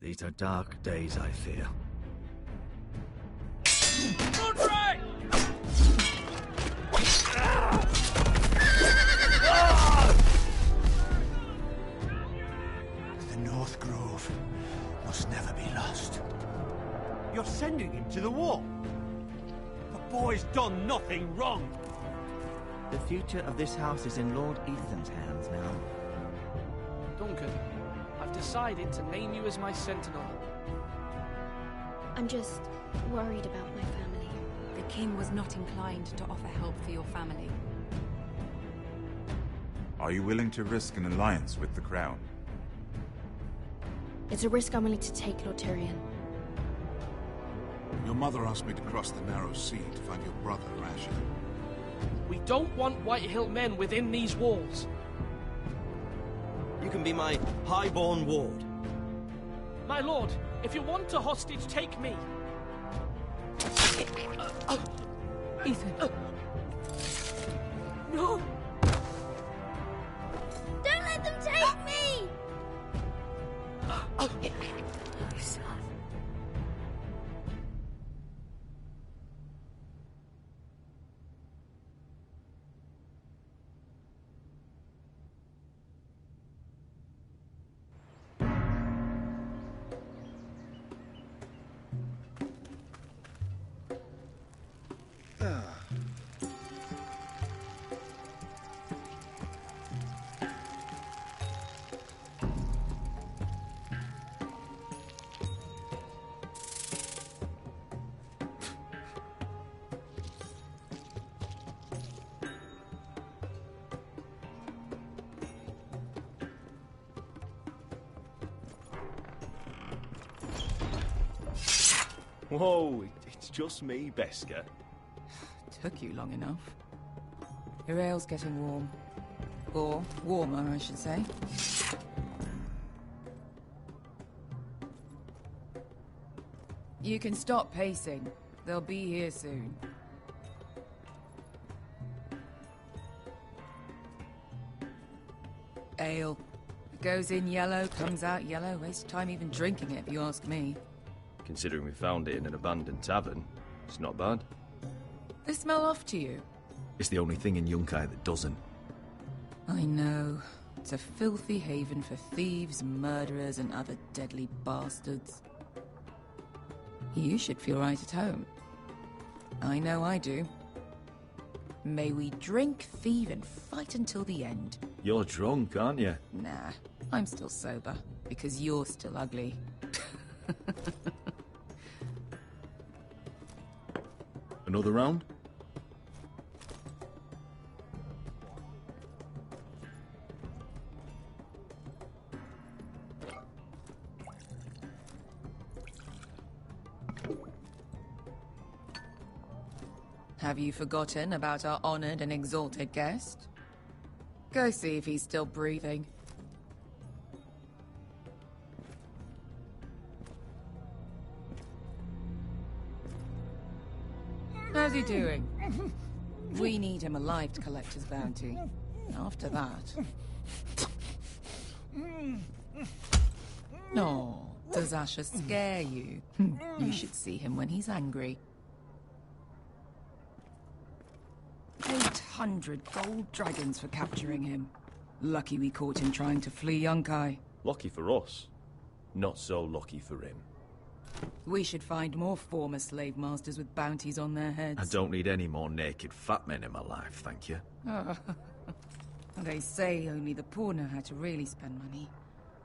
These are dark days, I fear. Andre! The North Grove must never be lost. You're sending him to the war? The boy's done nothing wrong. The future of this house is in Lord Ethan's hands now. Duncan, I've decided to name you as my sentinel. I'm just worried about my family. The king was not inclined to offer help for your family. Are you willing to risk an alliance with the Crown? It's a risk I'm willing to take, Lord Tyrion. Your mother asked me to cross the narrow sea to find your brother, Asher. We don't want Whitehill men within these walls. You can be my highborn ward. My lord, if you want a hostage, take me. Ethan. No! Don't let them take me! Son. Whoa, it's just me, Beska. Took you long enough. Your ale's getting warm. Or warmer, I should say. You can stop pacing. They'll be here soon. Ale. Goes in yellow, comes out yellow. Waste time even drinking it, if you ask me. Considering we found it in an abandoned tavern, it's not bad. They smell off to you. It's the only thing in Yunkai that doesn't. I know. It's a filthy haven for thieves, murderers, and other deadly bastards. You should feel right at home. I know I do. May we drink, thieve, and fight until the end. You're drunk, aren't you? Nah, I'm still sober, because you're still ugly. Another round? Have you forgotten about our honored and exalted guest? Go see if he's still breathing. How's he doing? We need him alive to collect his bounty. After that... No, does Asher scare you? You should see him when he's angry. 800 gold dragons for capturing him. Lucky we caught him trying to flee Yunkai. Lucky for us. Not so lucky for him. We should find more former slave masters with bounties on their heads. I don't need any more naked fat men in my life, thank you. They say only the poor know how to really spend money.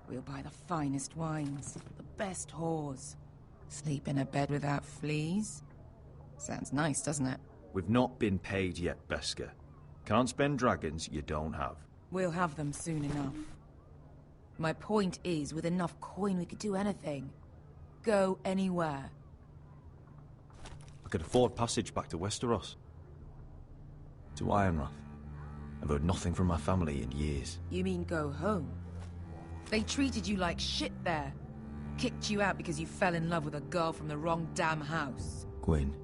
We'll buy the finest wines, the best whores. Sleep in a bed without fleas. Sounds nice, doesn't it? We've not been paid yet, Beska. Can't spend dragons you don't have. We'll have them soon enough. My point is, with enough coin we could do anything. Go anywhere. I could afford passage back to Westeros. To Ironrath. I've heard nothing from my family in years. You mean go home? They treated you like shit there. Kicked you out because you fell in love with a girl from the wrong damn house. Gwyn.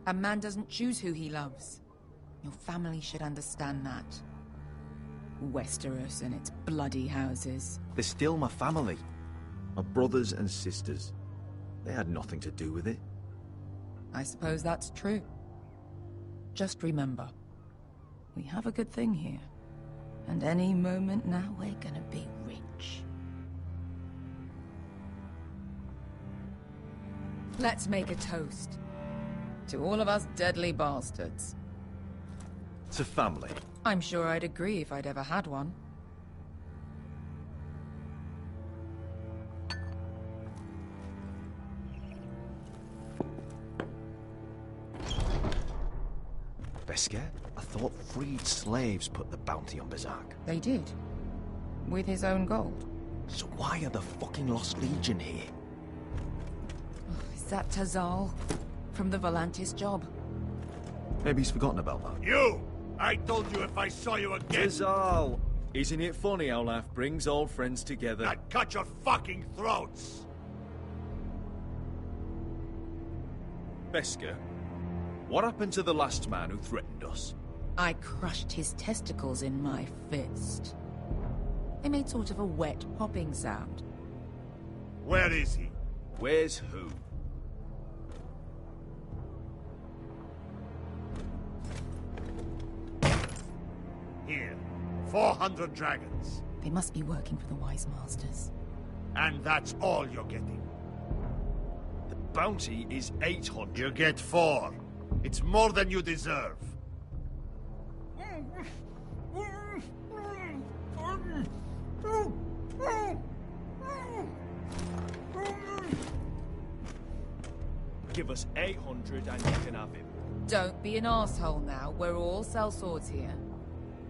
A man doesn't choose who he loves. Your family should understand that. Westeros and its bloody houses. They're still my family. My brothers and sisters. They had nothing to do with it. I suppose that's true. Just remember, we have a good thing here. And any moment now, we're gonna be rich. Let's make a toast. To all of us deadly bastards. To family. I'm sure I'd agree if I'd ever had one. Besker? I thought freed slaves put the bounty on Berserk. They did. With his own gold. So why are the fucking Lost Legion here? Is that Tazal? From the Volantis job? Maybe he's forgotten about that. You! I told you if I saw you again... Tazal! Isn't it funny how life brings old friends together? I'd cut your fucking throats! Besker, what happened to the last man who threatened us? I crushed his testicles in my fist. They made sort of a wet popping sound. Where is he? Where's who? Here. 400 dragons. They must be working for the Wise Masters. And that's all you're getting. The bounty is 800. You get 4. It's more than you deserve. Give us 800 and you can have him. Don't be an asshole now. We're all sellswords here.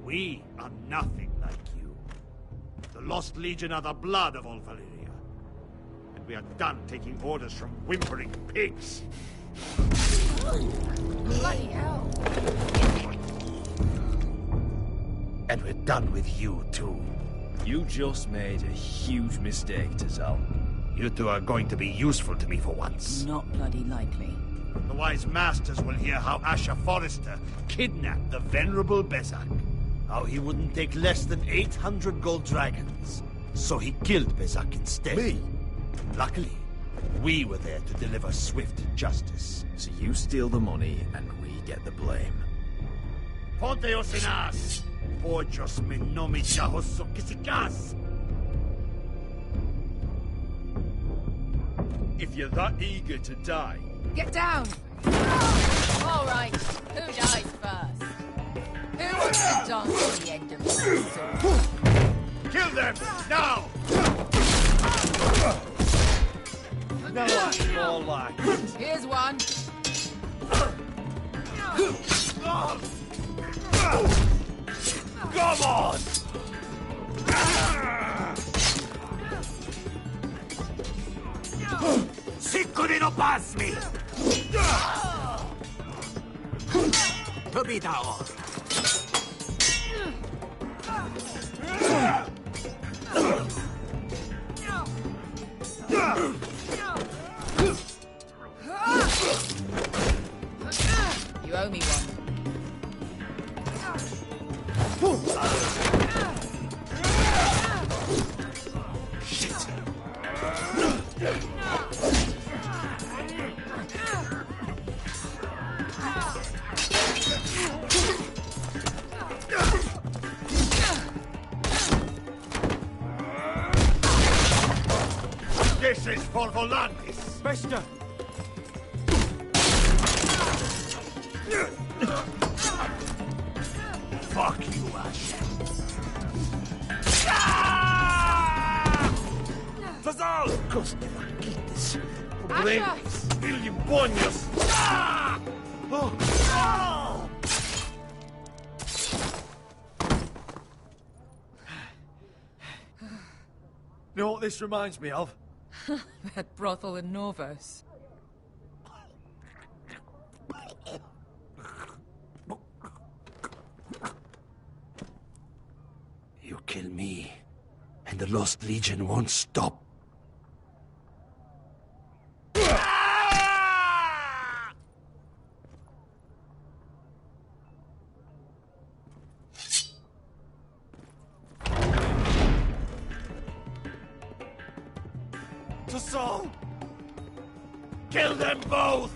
We are nothing like you. The Lost Legion are the blood of all Valyria. And we are done taking orders from whimpering pigs. Bloody hell! And we're done with you, too. You just made a huge mistake, Tazal. You two are going to be useful to me for once. Not bloody likely. The Wise Masters will hear how Asher Forrester kidnapped the venerable Bezak. How he wouldn't take less than 800 gold dragons. So he killed Bezak instead. Me? Luckily, we were there to deliver swift justice. So you steal the money and we get the blame. Ponteos en as! Pojos me nomi chahoso kisikas! If you're that eager to die... Get down! All right, who dies first? Who wants to dance on the end of the sword? Kill them! Now! No, that's more like it. Here's one. Come on! Siccudi no pasmi! Tobitao! You owe me one. This is for Volantis! Bester! Fuck you, Ash. Tazal! Coste vaquites. Problemas. Filibonios. Oh. You know what this reminds me of? That brothel in Norvos. You kill me, and the Lost Legion won't stop. asshole! Kill them both!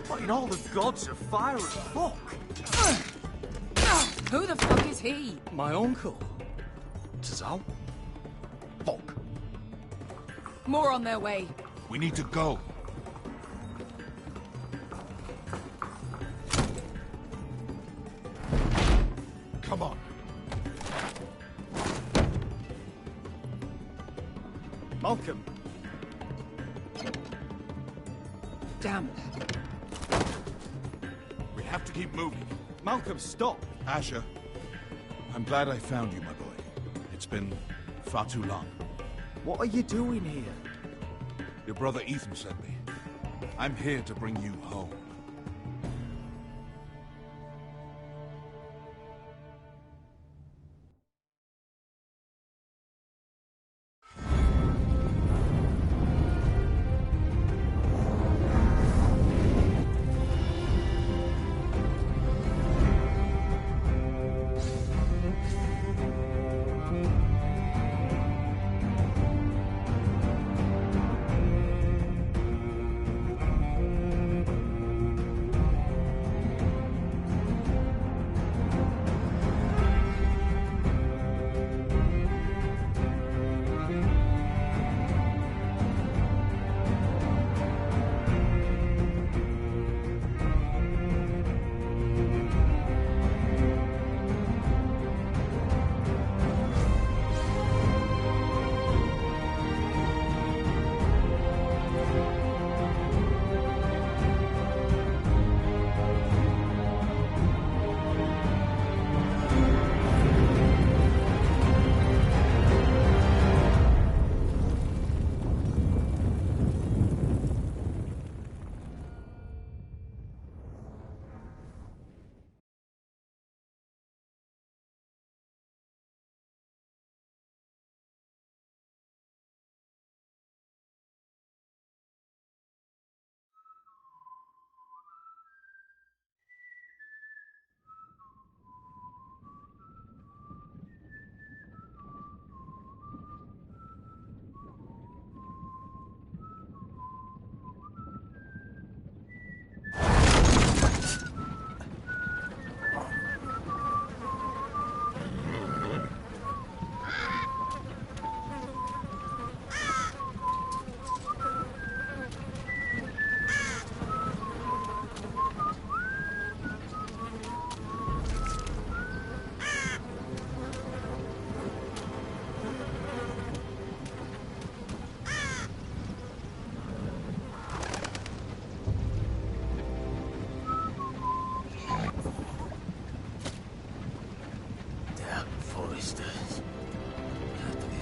What in all the gods of fire and fuck? Who the fuck is he? My uncle. Tazal? Fuck. More on their way. We need to go. Come on. Malcolm. Damn. We have to keep moving. Malcolm, stop! Asher, I'm glad I found you, my boy. It's been far too long. What are you doing here? Your brother Ethan sent me. I'm here to bring you home.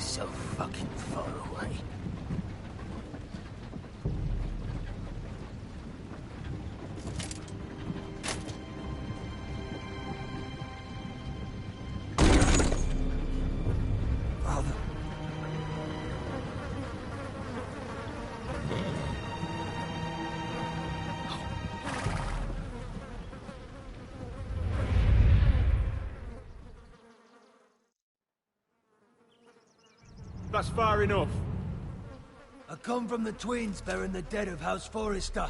So fucking far away. Father. That's far enough. I come from the twins bearing the dead of House Forrester.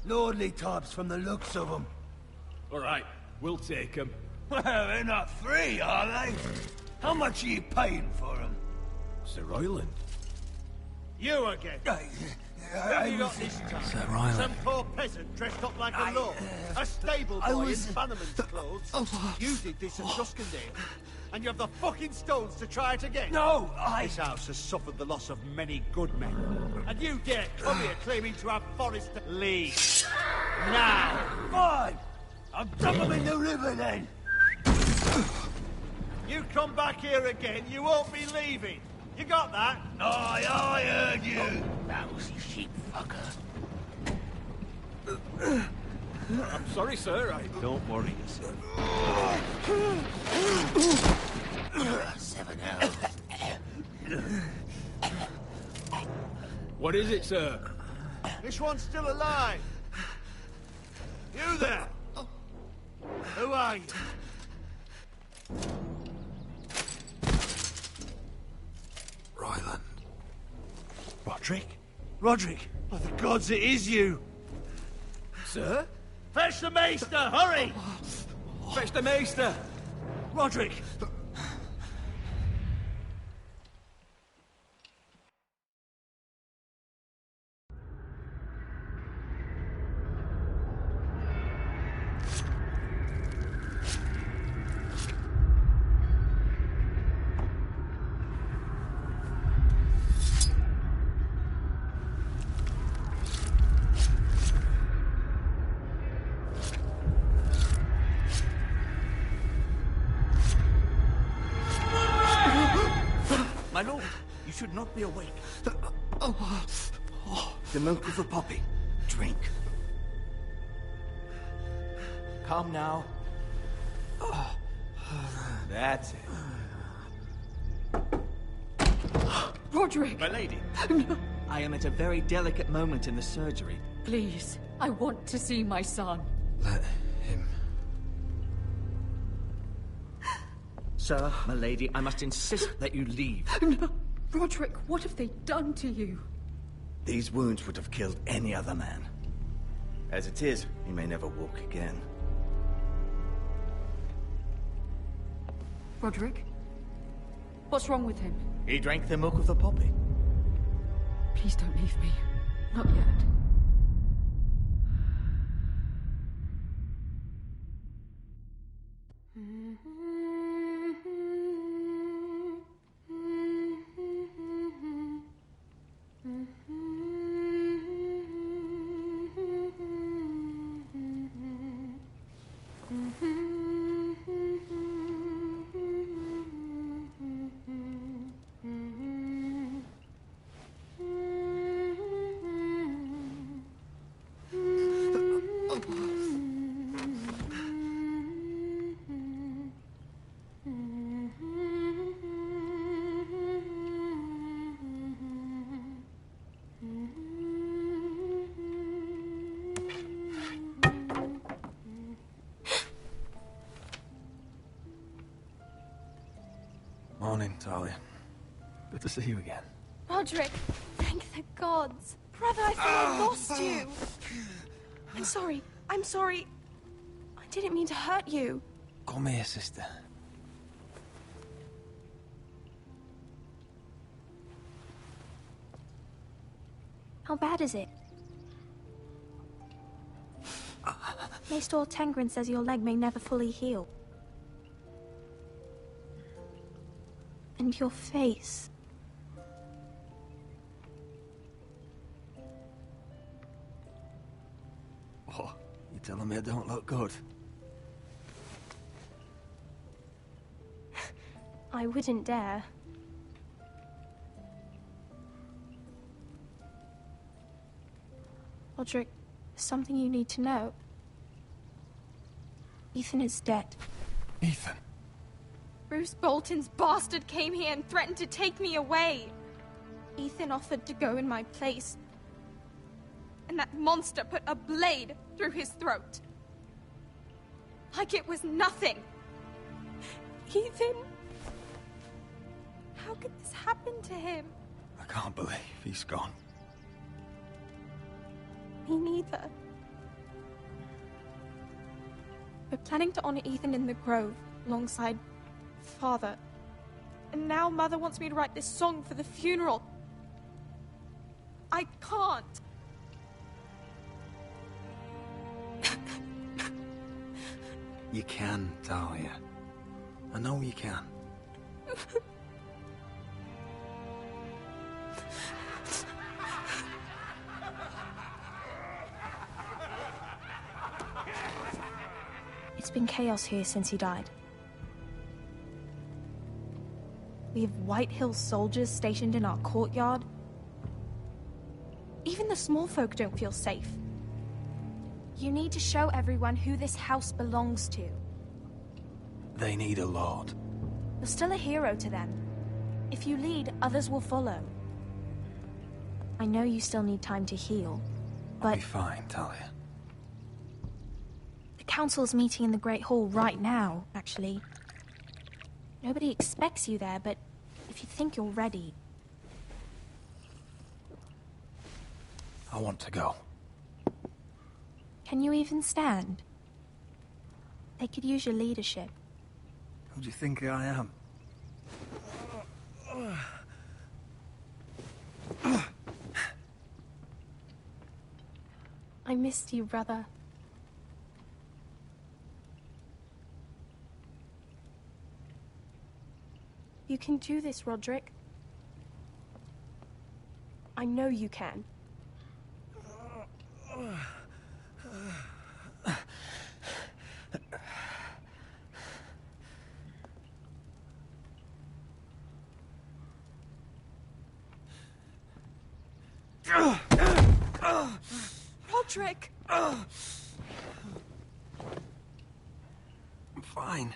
Lordly types from the looks of them. All right, we'll take them. Well, they're not free, are they? How much are you paying for them? Sir Royland. You again. What have you got this time? Sir Royland. Some poor peasant dressed up like a lord. A stable boy in Bannerman's clothes. You did this at Duskendale. And you have the fucking stones to try it again? No, This house has suffered the loss of many good men. And you dare come here claiming to have Forrester leave. Now! Fine! I'll dump them in the river then! You come back here again, you won't be leaving. You got that? Aye, I heard you! Lousy sheep fucker. I'm sorry, sir. Don't worry yourself. 7 hours. What is it, sir? This one's still alive. You there? Who are you? Ryland. Roderick? Roderick! By the gods, it is you! Sir? Fetch the maester, hurry! Fetch the maester! Roderick! My lord, you should not be awake. The milk of the poppy. Drink. Calm now. That's it. Roderick! My lady. No. I am at a very delicate moment in the surgery. Please, I want to see my son. Let him. Sir, my lady, I must insist that you leave. No. Roderick, what have they done to you? These wounds would have killed any other man. As it is, he may never walk again. Roderick? What's wrong with him? He drank the milk of the poppy. Please don't leave me. Not yet. Morning, Talia. Good to see you again. Roderick, thank the gods. Brother, I thought I lost you. I'm sorry. I'm sorry. I didn't mean to hurt you. Come here, sister. How bad is it? Maester Tengrin says your leg may never fully heal. And your face. Oh, you telling me I don't look good? I wouldn't dare. Roderick, there's something you need to know. Ethan is dead. Ethan? Bruce Bolton's bastard came here and threatened to take me away. Ethan offered to go in my place. And that monster put a blade through his throat. Like it was nothing. Ethan? How could this happen to him? I can't believe he's gone. Me neither. We're planning to honor Ethan in the Grove, alongside Father. And now Mother wants me to write this song for the funeral. I can't. You can, Talia. I know you can. It's been chaos here since he died. We have White Hill soldiers stationed in our courtyard. Even the small folk don't feel safe. You need to show everyone who this house belongs to. They need a lord. You're still a hero to them. If you lead, others will follow. I know you still need time to heal, I'll but be fine, Talia. the council's meeting in the Great Hall right now, actually. Nobody expects you there, but if you think you're ready... I want to go. Can you even stand? They could use your leadership. Who do you think I am? I missed you, brother. You can do this, Roderick. I know you can. Roderick! I'm fine.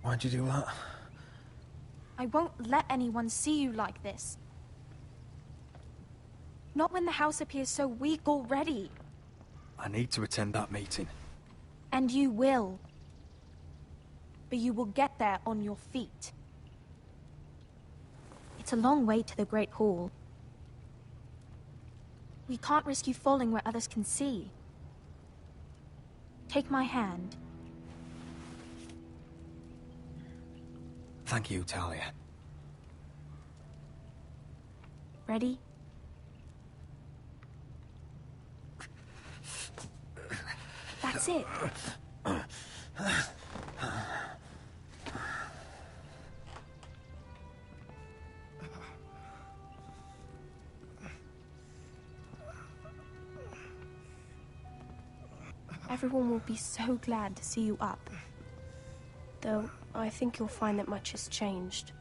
Why'd you do that? I won't let anyone see you like this. Not when the house appears so weak already. I need to attend that meeting. And you will. But you will get there on your feet. It's a long way to the Great Hall. We can't risk you falling where others can see. Take my hand. Thank you, Talia. Ready? That's it. Everyone will be so glad to see you up. Though, I think you'll find that much has changed.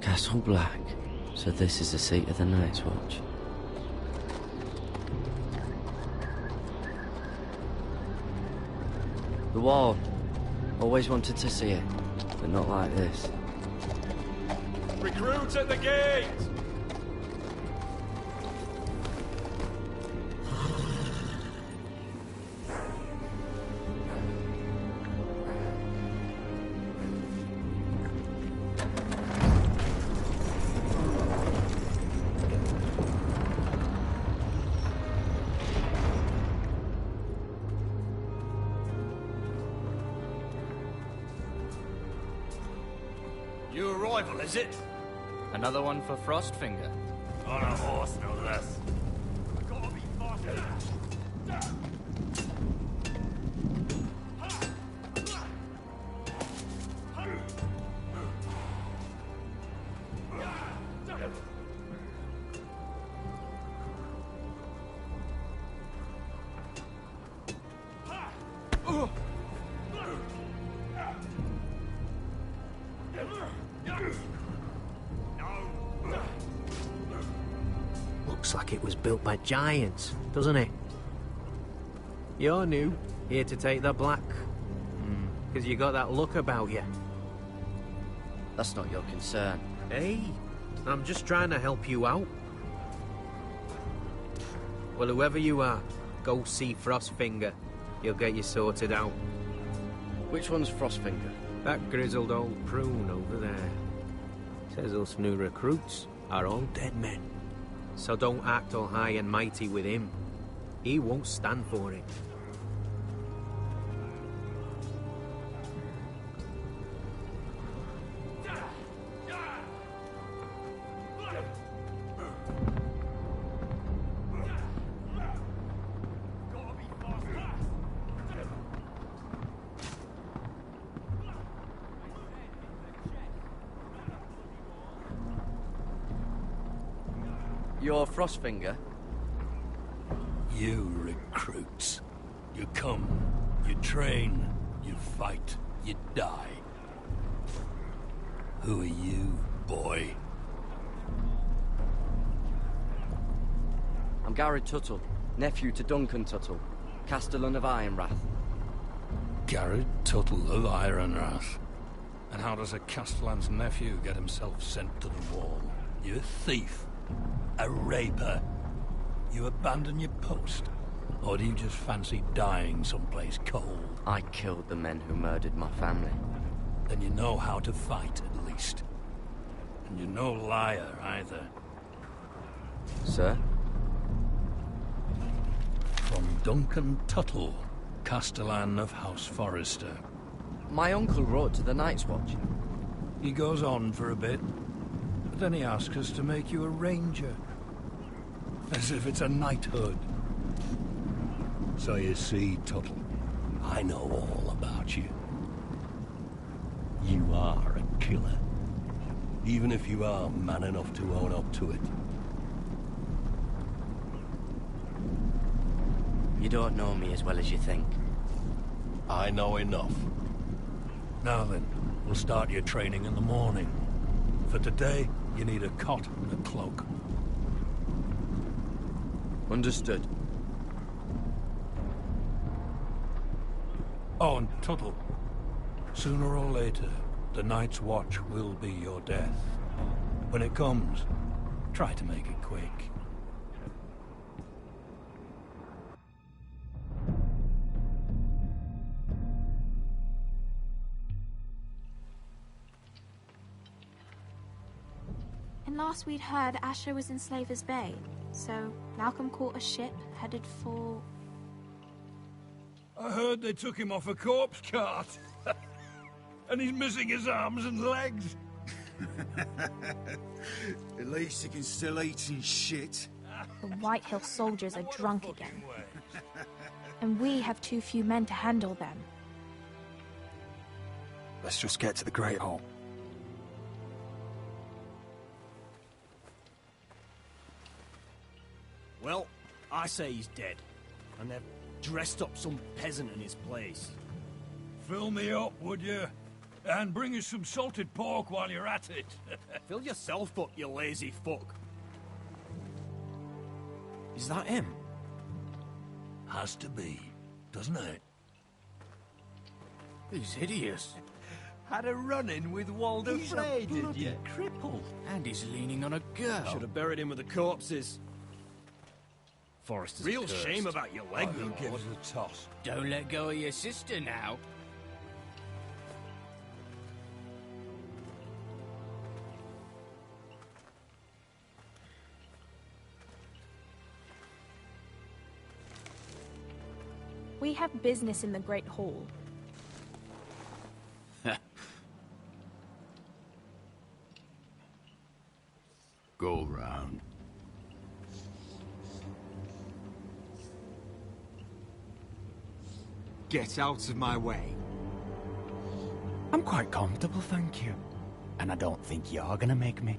Castle Black. So this is the seat of the Night's Watch. The wall. Always wanted to see it, but not like this. Recruits at the gate! New arrival, is it? Another one for Frostfinger. On a horse, no less. Gotta be faster. Looks like it was built by giants, doesn't it? You're new, here to take the black. Because you got that look about you. That's not your concern. Hey, I'm just trying to help you out. Well, whoever you are, go see Frostfinger. He'll get you sorted out. Which one's Frostfinger? That grizzled old prune over there. Says us new recruits are all dead men. So don't act all high and mighty with him. He won't stand for it. You're Frostfinger? You recruits. You come, you train, you fight, you die. Who are you, boy? I'm Garrett Tuttle, nephew to Duncan Tuttle, Castellan of Ironrath. Garrett Tuttle of Ironrath. And how does a Castellan's nephew get himself sent to the wall? You a thief? A raper? You abandon your post? Or do you just fancy dying someplace cold? I killed the men who murdered my family. Then you know how to fight, at least. And you're no liar, either. Sir? From Duncan Tuttle, Castellan of House Forrester. My uncle rode to the Night's Watch. He goes on for a bit, but then he asks us to make you a ranger. As if it's a knighthood. So you see, Tuttle, I know all about you. You are a killer. Even if you are man enough to own up to it. You don't know me as well as you think. I know enough. Now then, we'll start your training in the morning. For today, you need a cot and a cloak. Understood. Oh, and Tuttle. Sooner or later, the Night's Watch will be your death. When it comes, try to make it quick. And last we'd heard, Asher was in Slaver's Bay. So, Malcolm caught a ship headed for... I heard they took him off a corpse cart. And he's missing his arms and legs. At least he can still eat and shit. The White Hill soldiers are drunk again. And we have too few men to handle them. Let's just get to the Great Hall. Well, I say he's dead. And they've dressed up some peasant in his place. Fill me up, would you? And bring us some salted pork while you're at it. Fill yourself up, you lazy fuck. Is that him? Has to be, doesn't it? He's hideous. Had a run-in with Walder Frey, did you? Cripple. And he's leaning on a girl. Should have buried him with the corpses. Forrester's Real cursed. shame about your leg, Who Lord. gives a toss? Don't let go of your sister now. We have business in the Great Hall. Go round. Get out of my way. I'm quite comfortable, thank you. And I don't think you're gonna make me.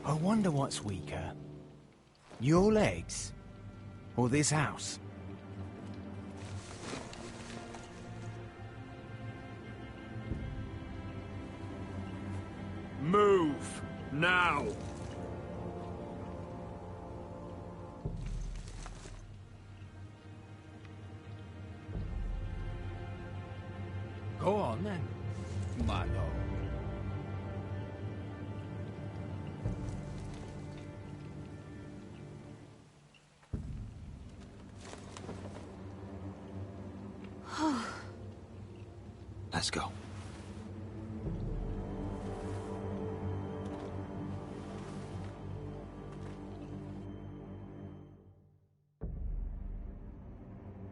I wonder what's weaker. Your legs? Or this house? Move! Now! Go on then, my lord. Let's go.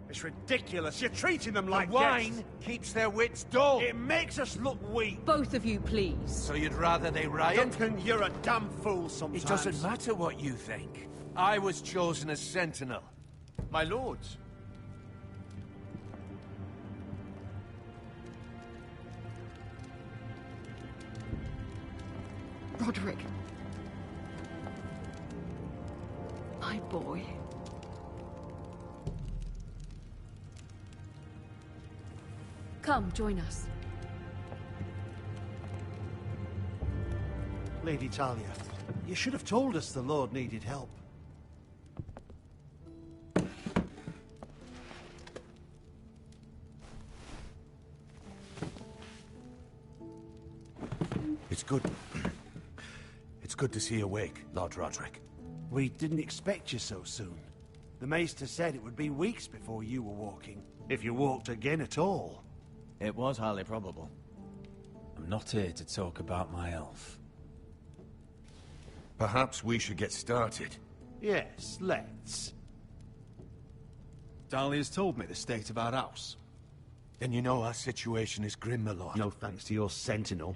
It's ridiculous. You're treating them like wine guests. keeps their wits dull. It makes us look weak. Both of you, please. So you'd rather they riot? Duncan, you're a damn fool sometimes. It doesn't matter what you think. I was chosen as sentinel. My lords. Roderick. My boy. Come, join us. Lady Talia, you should have told us the Lord needed help. It's good. It's good to see you awake, Lord Roderick. We didn't expect you so soon. The Maester said it would be weeks before you were walking, if you walked again at all. It was highly probable. I'm not here to talk about my elf. Perhaps we should get started. Yes, let's. Dahlia's told me the state of our house. Then you know our situation is grim, my lord. No thanks to your sentinel.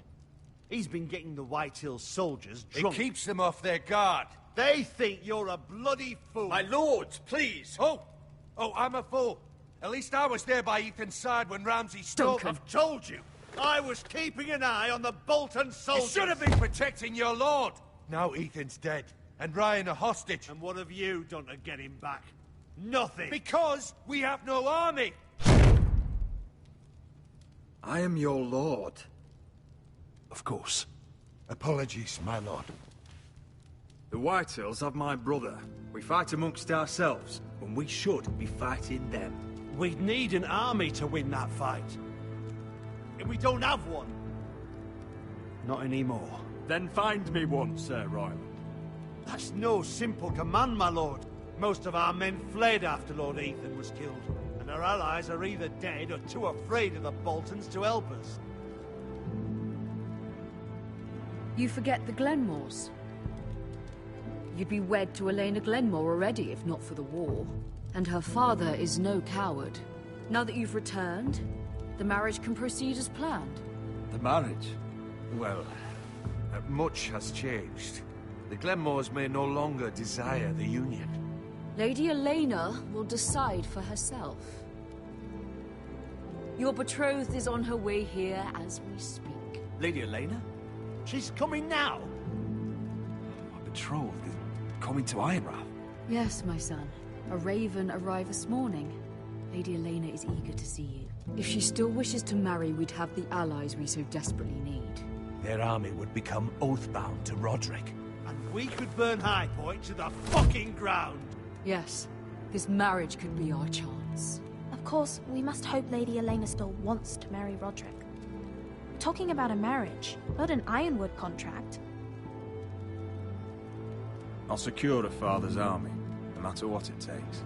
He's been getting the White Hills soldiers drunk. It keeps them off their guard. They think you're a bloody fool. My lords, please! Oh, I'm a fool. At least I was there by Ethan's side when Ramsay stole... I've told you! I was keeping an eye on the Bolton soldiers! You should have been protecting your lord! Now Ethan's dead, and Ryan a hostage. And what have you done to get him back? Nothing! Because we have no army! I am your lord. Of course. Apologies, my lord. The Whitehills have my brother. We fight amongst ourselves, when we should be fighting them. We'd need an army to win that fight. And we don't have one. Not anymore. Then find me one, Sir Royland. That's no simple command, my lord. Most of our men fled after Lord Ethan was killed, and our allies are either dead or too afraid of the Boltons to help us. You forget the Glenmores. You'd be wed to Elena Glenmore already, if not for the war. And her father is no coward. Now that you've returned, the marriage can proceed as planned. The marriage? Well, much has changed. The Glenmores may no longer desire the union. Lady Elena will decide for herself. Your betrothed is on her way here as we speak. Lady Elena? She's coming now. My betrothed is coming to Ironrath. Yes, my son. A raven arrived this morning. Lady Elena is eager to see you. If she still wishes to marry, we'd have the allies we so desperately need. Their army would become oath-bound to Roderick. And we could burn High Point to the fucking ground. Yes, this marriage could be our chance. Of course, we must hope Lady Elena still wants to marry Roderick. We're talking about a marriage, not an Ironwood contract. I'll secure her father's army, no matter what it takes.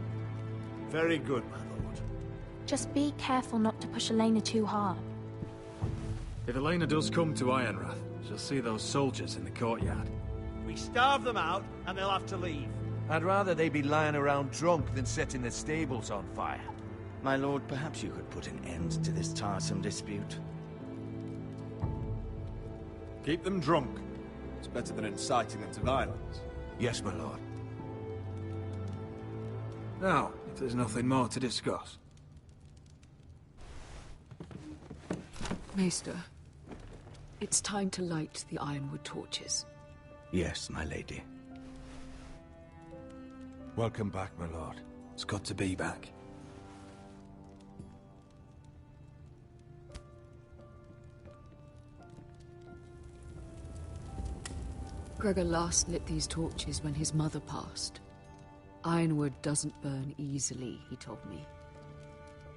Very good, my lord. Just be careful not to push Elena too hard. If Elena does come to Ironrath, she'll see those soldiers in the courtyard. We starve them out, and they'll have to leave. I'd rather they be lying around drunk than setting the stables on fire. My lord, perhaps you could put an end to this tiresome dispute. Keep them drunk. It's better than inciting them to violence. Yes, my lord. Now, if there's nothing more to discuss. Maester, it's time to light the Ironwood torches. Yes, my lady. Welcome back, my lord. It's good to be back. Gregor last lit these torches when his mother passed. Ironwood doesn't burn easily, he told me.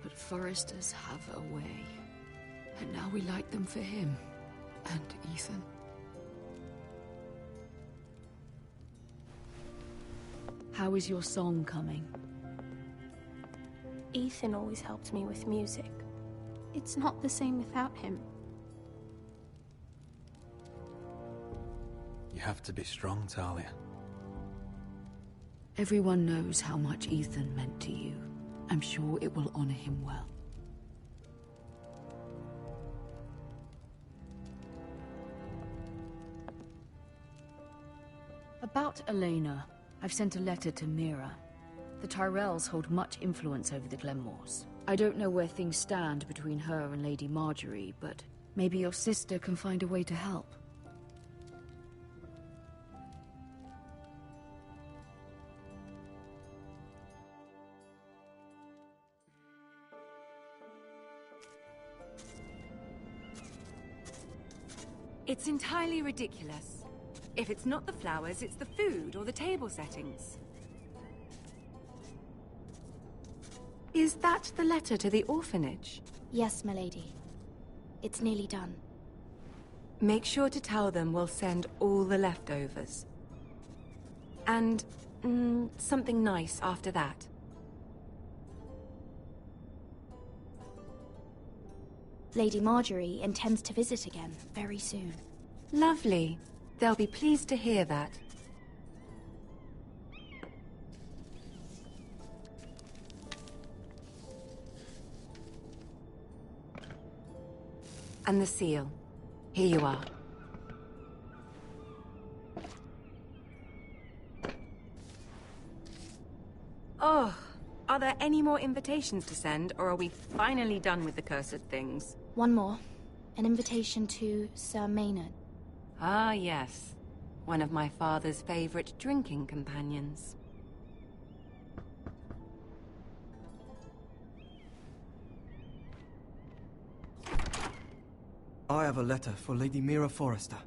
But foresters have a way. And now we light them for him. And Ethan. How is your song coming? Ethan always helped me with music. It's not the same without him. You have to be strong, Talia. Everyone knows how much Ethan meant to you. I'm sure it will honor him well. About Elena. I've sent a letter to Mira. The Tyrells hold much influence over the Glenmores. I don't know where things stand between her and Lady Marjorie, but maybe your sister can find a way to help. It's entirely ridiculous. If it's not the flowers, it's the food or the table settings. Is that the letter to the orphanage? Yes, milady. It's nearly done. Make sure to tell them we'll send all the leftovers. And something nice after that. Lady Marjorie intends to visit again very soon. Lovely. They'll be pleased to hear that. And the seal. Here you are. Oh, are there any more invitations to send, or are we finally done with the cursed things? One more. An invitation to Sir Maynard. Ah, yes. One of my father's favorite drinking companions. I have a letter for Lady Mira Forrester.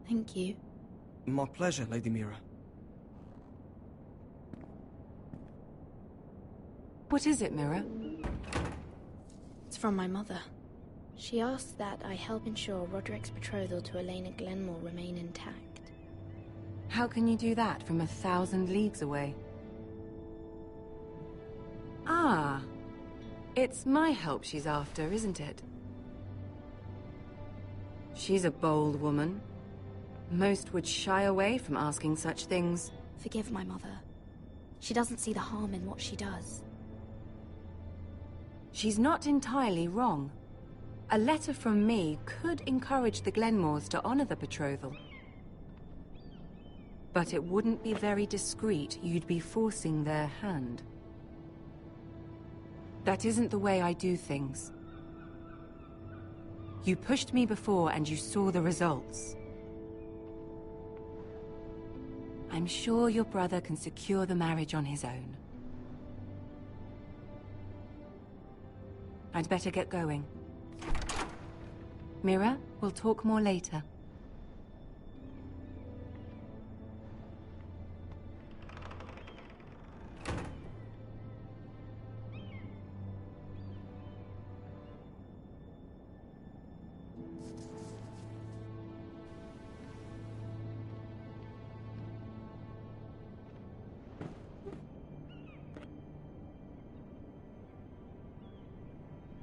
Thank you. My pleasure, Lady Mira. What is it, Mira? It's from my mother. She asks that I help ensure Roderick's betrothal to Elena Glenmore remain intact. How can you do that from 1,000 leagues away? Ah, it's my help she's after, isn't it? She's a bold woman. Most would shy away from asking such things. Forgive my mother. She doesn't see the harm in what she does. She's not entirely wrong. A letter from me could encourage the Glenmores to honor the betrothal. But it wouldn't be very discreet. You'd be forcing their hand. That isn't the way I do things. You pushed me before and you saw the results. I'm sure your brother can secure the marriage on his own. I'd better get going. Mira, we'll talk more later.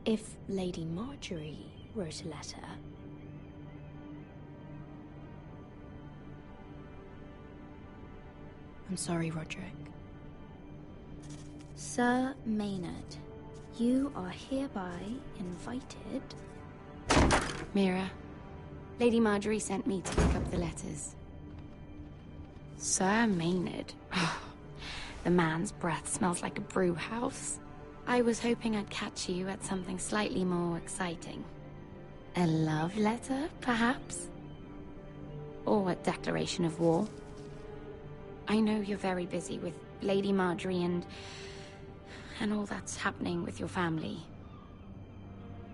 If Lady Marjorie wrote a letter... I'm sorry, Roderick. Sir Maynard, you are hereby invited... Mira, Lady Marjorie sent me to pick up the letters. Sir Maynard. The man's breath smells like a brew house. I was hoping I'd catch you at something slightly more exciting. A love letter, perhaps? Or a declaration of war? I know you're very busy with Lady Marjorie and all that's happening with your family.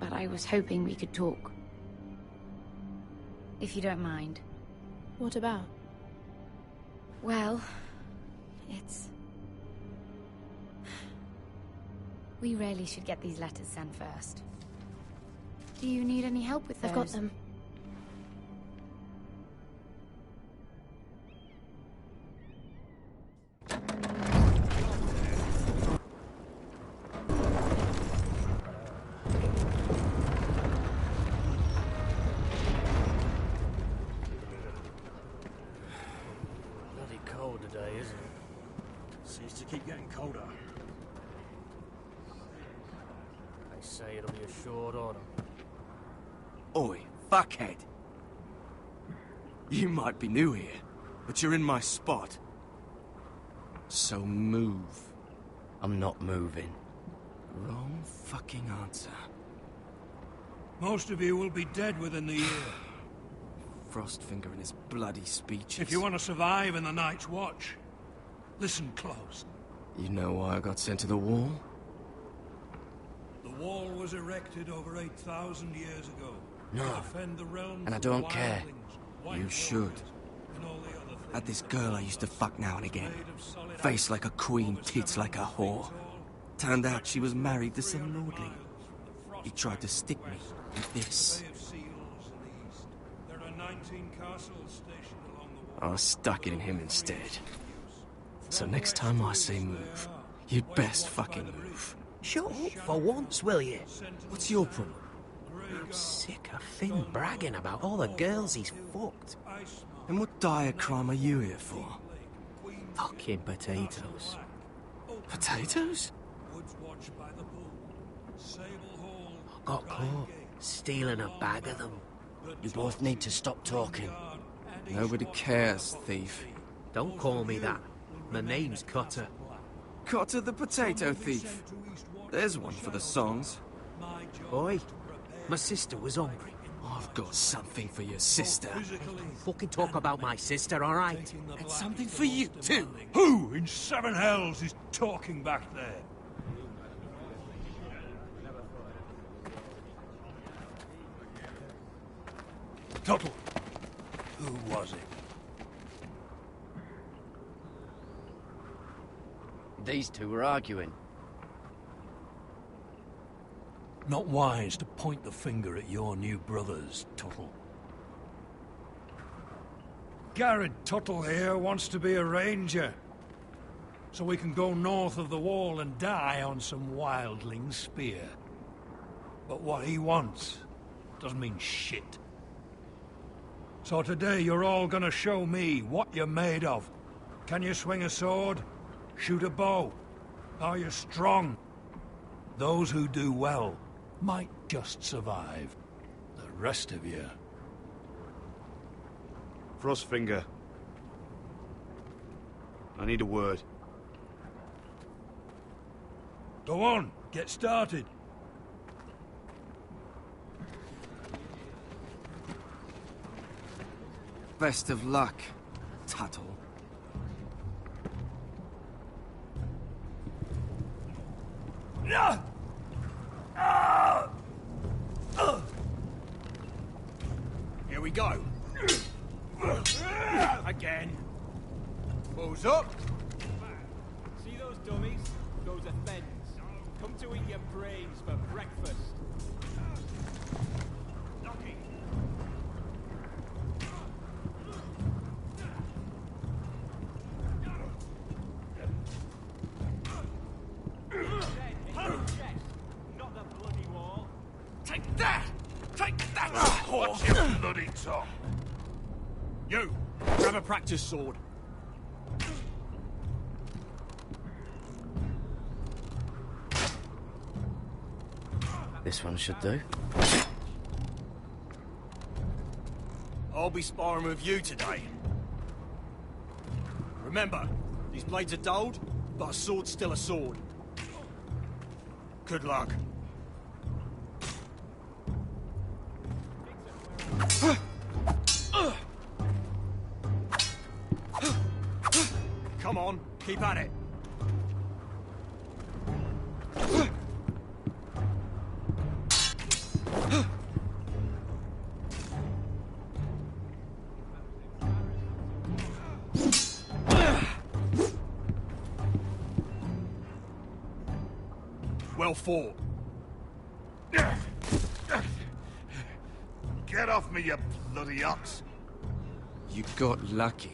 But I was hoping we could talk. If you don't mind. What about? Well, it's... We really should get these letters sent first. Do you need any help with those? I've got them. Bloody cold today, isn't it? Seems to keep getting colder. They say it'll be a short autumn. Oi, fuckhead. You might be new here, but you're in my spot. So move. I'm not moving. Wrong fucking answer. Most of you will be dead within the year. Frostfinger and his bloody speeches. If you want to survive in the Night's Watch, listen close. You know why I got sent to the wall? The wall was erected over 8,000 years ago. No. To defend the realms And I of don't care. wildlings, You should. and all the other things. Had this girl I used to fuck now and again. Face like a queen, tits like a whore. Turned out she was married to some lordling. He tried to stick me with this. There are 19 castles stationed along the wall. I stuck it in him instead. So next time I say move, you'd best fucking move. Shut up for once, will you? What's your problem? I'm sick of Finn bragging about all the girls he's fucked. And what dire crime are you here for? Fucking potatoes. Potatoes? Got caught stealing a bag of them. You both need to stop talking. Nobody cares, thief. Don't call me that. My name's Cutter. Cotter the potato thief. There's one for the songs. Boy, my sister was hungry. I've got something for your sister. Don't fucking talk about my sister, alright? And something for you, too. Who in seven hells is talking back there? Tuttle, who was it? These two were arguing. Not wise to point the finger at your new brothers, Tuttle. Garrett Tuttle here wants to be a ranger. So we can go north of the wall and die on some wildling spear. But what he wants doesn't mean shit. So today you're all gonna show me what you're made of. Can you swing a sword? Shoot a bow? Are you strong? Those who do well might just survive. The rest of you... Frostfinger. I need a word. Go on, get started. Best of luck, Tuttle. Here we go. Again. Balls up. See those dummies? Those are fens. Come to eat your brains for breakfast. Take that! Take that! Watch your bloody tongue. You, grab a practice sword. This one should do. I'll be sparring with you today. Remember, these blades are dulled, but a sword's still a sword. Good luck. Come on, keep at it. Well fought. Get off me, you bloody ox! You got lucky.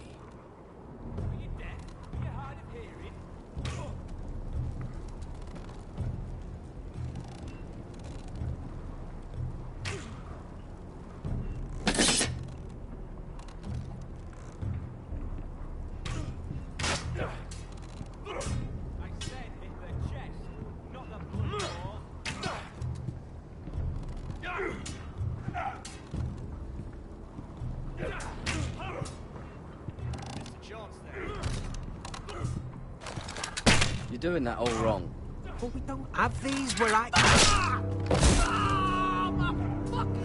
doing that all wrong. But we don't have these where I...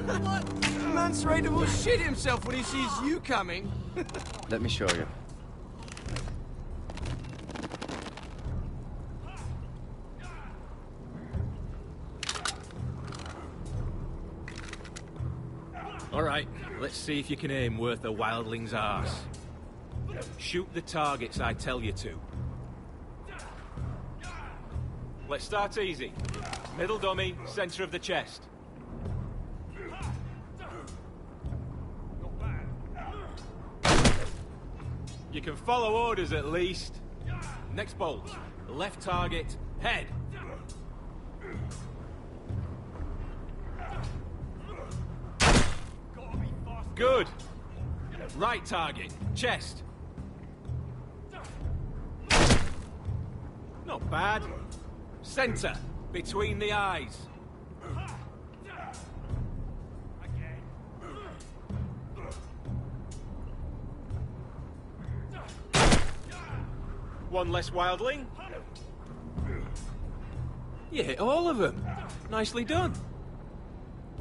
The man's ready to shit himself when he sees you coming. Let me show you. All right, let's see if you can aim worth a wildling's arse. Shoot the targets I tell you to. Let's start easy. Middle dummy, center of the chest. You can follow orders at least. Next bolt. Left target, head. Good. Right target, chest. Not bad. Center, between the eyes. One less wildling. You hit all of them. Nicely done.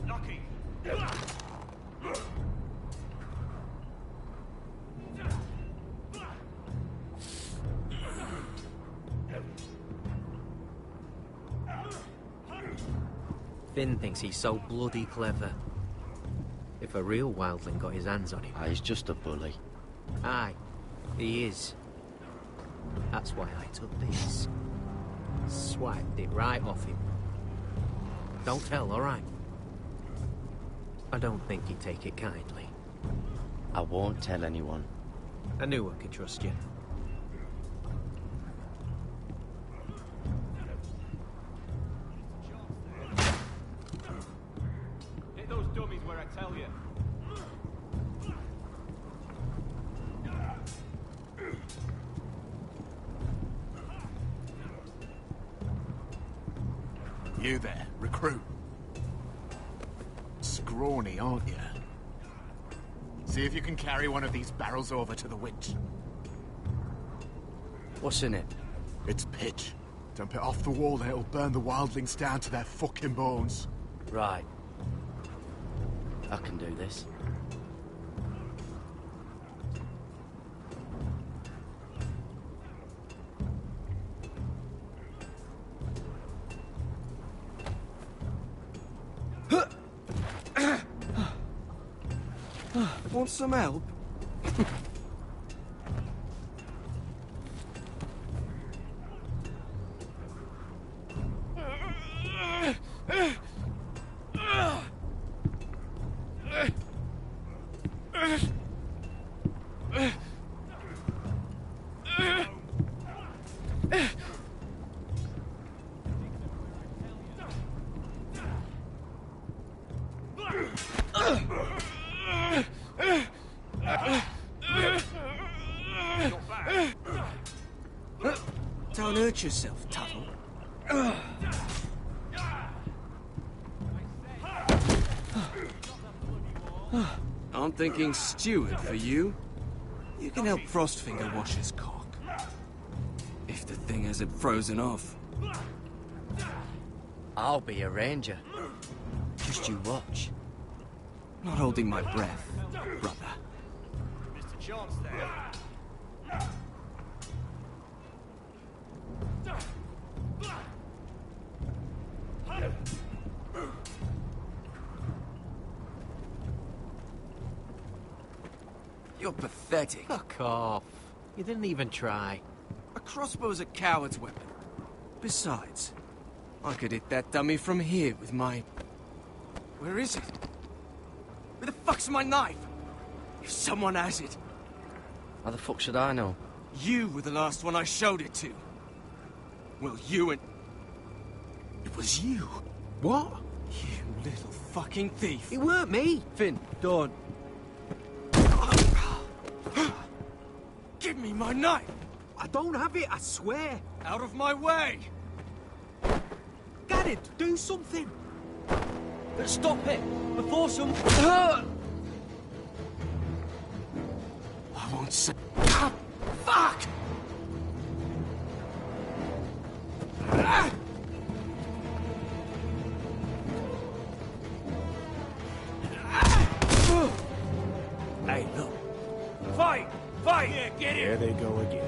Lucky. Finn thinks he's so bloody clever. If a real wildling got his hands on him... He's just a bully. Aye, he is. That's why I took this. Swiped it right off him. Don't tell, alright? I don't think he'd take it kindly. I won't tell anyone. I knew I could trust you. Hit those dummies where I tell you. You there, recruit. Scrawny, aren't you? See if you can carry one of these barrels over to the winch. What's in it? It's pitch. Dump it off the wall and it'll burn the wildlings down to their fucking bones. Right. I can do this. Want some help? Don't hurt yourself, Tuttle. I'm thinking steward for you. You can help Frostfinger wash his cock. If the thing hasn't frozen off. I'll be a ranger. Just you watch. Not holding my breath, brother. Mr. Chance there. You're pathetic. Fuck off. You didn't even try. A crossbow's a coward's weapon. Besides, I could hit that dummy from here with my... Where is it? Where the fuck's my knife? If someone has it. How the fuck should I know? You were the last one I showed it to. Well, you and... It was you. What? You little fucking thief. It weren't me. Finn, don't. Give me my knife! I don't have it, I swear. Out of my way! Get it, do something. Stop it! Before some... I won't say... Ah, fuck! Here they go again.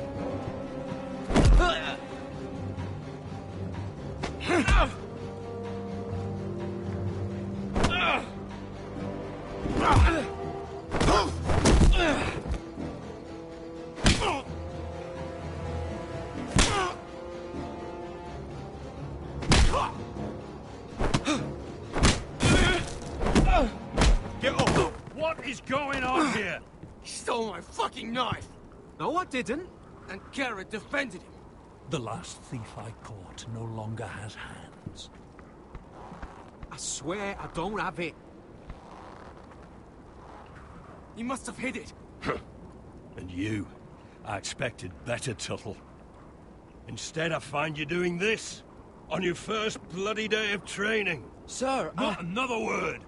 Get off! What is going on here? He stole my fucking knife! No, I didn't. And Garrett defended him. The last thief I caught no longer has hands. I swear I don't have it. He must have hid it. And you? I expected better, Tuttle. Instead, I find you doing this on your first bloody day of training. Sir, Not another word!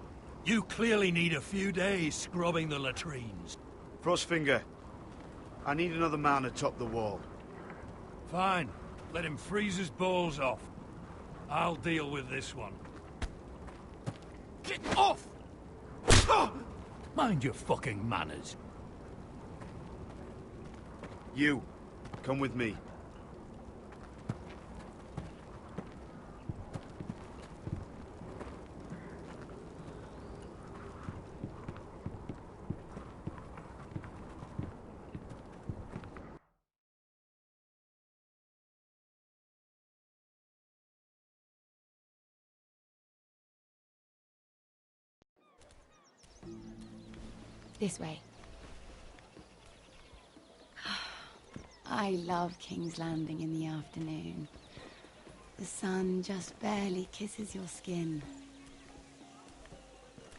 You clearly need a few days scrubbing the latrines. Frostfinger, I need another man atop the wall. Fine. Let him freeze his balls off. I'll deal with this one. Get off! Mind your fucking manners. You, come with me. This way. I love King's Landing in the afternoon. The sun just barely kisses your skin.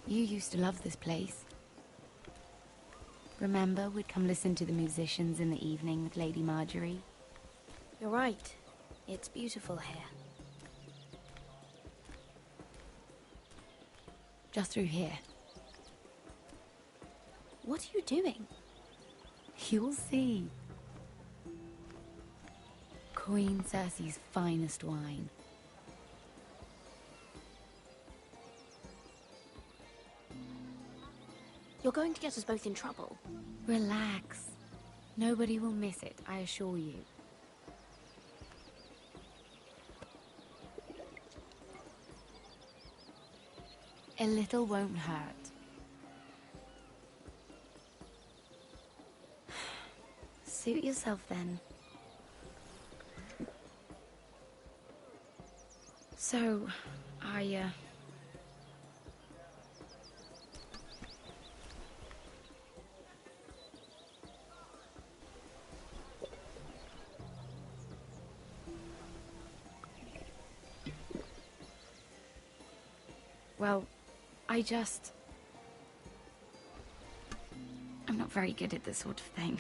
You used to love this place. Remember, we'd come listen to the musicians in the evening with Lady Marjorie? You're right. It's beautiful here. Just through here. What are you doing? You'll see. Queen Cersei's finest wine. You're going to get us both in trouble. Relax. Nobody will miss it, I assure you. A little won't hurt. Suit yourself then. So, well, I'm not very good at this sort of thing.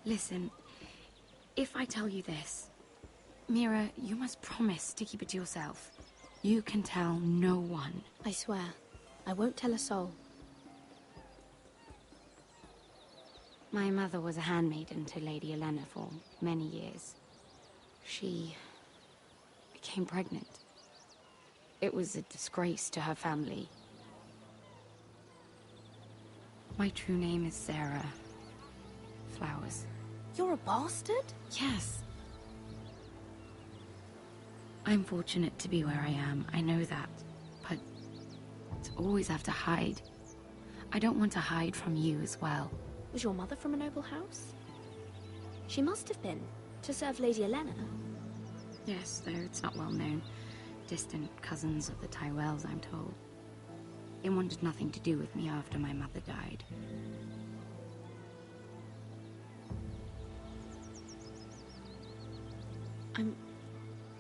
Listen, if I tell you this, Mira, you must promise to keep it to yourself. You can tell no one. I swear, I won't tell a soul. My mother was a handmaiden to Lady Elena for many years. She became pregnant. It was a disgrace to her family. My true name is Sarah Flowers. You're a bastard? Yes. I'm fortunate to be where I am, I know that. But to always have to hide. I don't want to hide from you as well. Was your mother from a noble house? She must have been, to serve Lady Elena. Yes, though it's not well known. Distant cousins of the Tyrells, I'm told. They wanted nothing to do with me after my mother died.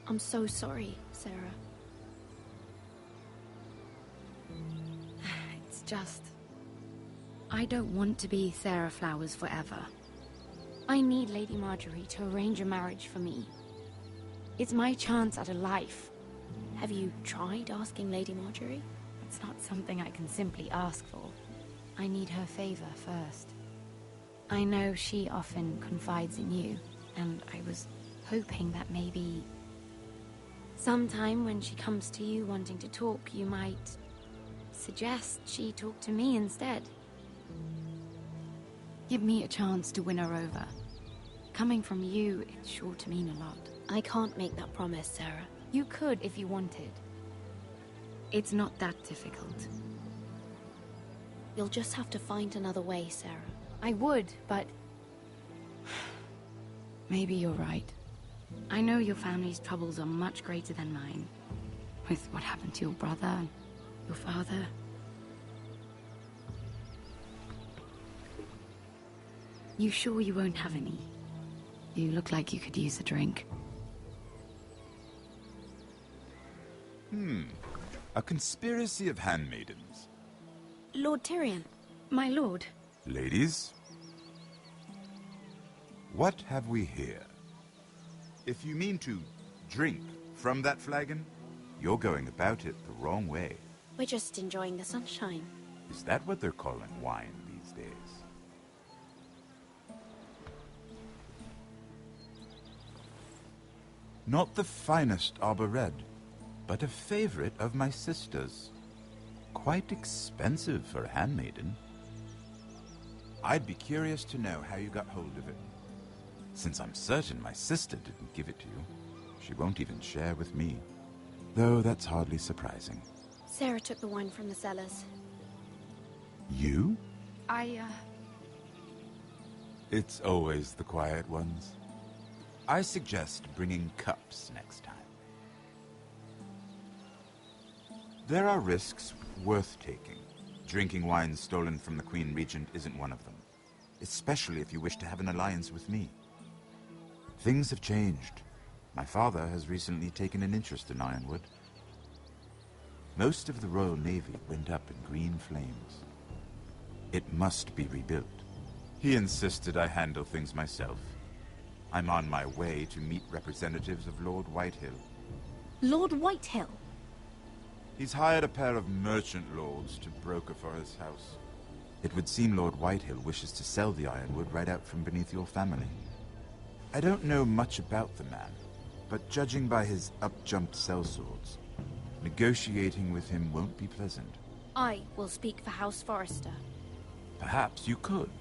I'm so sorry, Sarah. It's just... I don't want to be Sarah Flowers forever. I need Lady Marjorie to arrange a marriage for me. It's my chance at a life. Have you tried asking Lady Marjorie? It's not something I can simply ask for. I need her favor first. I know she often confides in you, and I was hoping that maybe... sometime when she comes to you wanting to talk, you might suggest she talk to me instead. Give me a chance to win her over. Coming from you, it's sure to mean a lot. I can't make that promise, Sarah. You could if you wanted. It's not that difficult. You'll just have to find another way, Sarah. I would, but... maybe you're right. I know your family's troubles are much greater than mine. With what happened to your brother and your father. You sure you won't have any? You look like you could use a drink. A conspiracy of handmaidens. Lord Tyrion. My lord. Ladies, what have we here? If you mean to drink from that flagon, you're going about it the wrong way. We're just enjoying the sunshine. Is that what they're calling wine these days? Not the finest arbor red, but a favorite of my sister's. Quite expensive for a handmaiden. I'd be curious to know how you got hold of it. Since I'm certain my sister didn't give it to you, she won't even share with me. Though that's hardly surprising. Sarah took the wine from the cellars. You? It's always the quiet ones. I suggest bringing cups next time. There are risks worth taking. Drinking wine stolen from the Queen Regent isn't one of them. Especially if you wish to have an alliance with me. Things have changed. My father has recently taken an interest in Ironwood. Most of the Royal Navy went up in green flames. It must be rebuilt. He insisted I handle things myself. I'm on my way to meet representatives of Lord Whitehill. Lord Whitehill? He's hired a pair of merchant lords to broker for his house. It would seem Lord Whitehill wishes to sell the Ironwood right out from beneath your family. I don't know much about the man, but judging by his up-jumped sellswords, negotiating with him won't be pleasant. I will speak for House Forrester. Perhaps you could.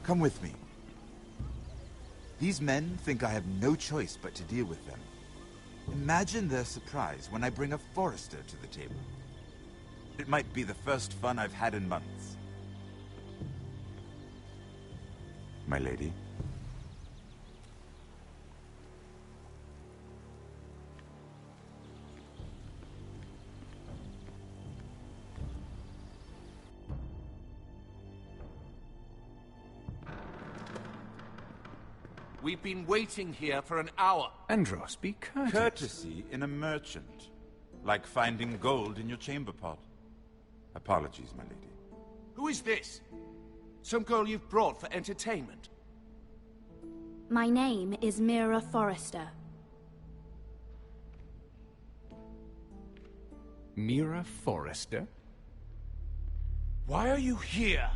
Come with me. These men think I have no choice but to deal with them. Imagine their surprise when I bring a Forrester to the table. It might be the first fun I've had in months. My lady. We've been waiting here for an hour. Andros, be courteous. Courtesy in a merchant. Like finding gold in your chamber pot. Apologies, my lady. Who is this? Some girl you've brought for entertainment? My name is Mira Forrester. Mira Forrester? Why are you here?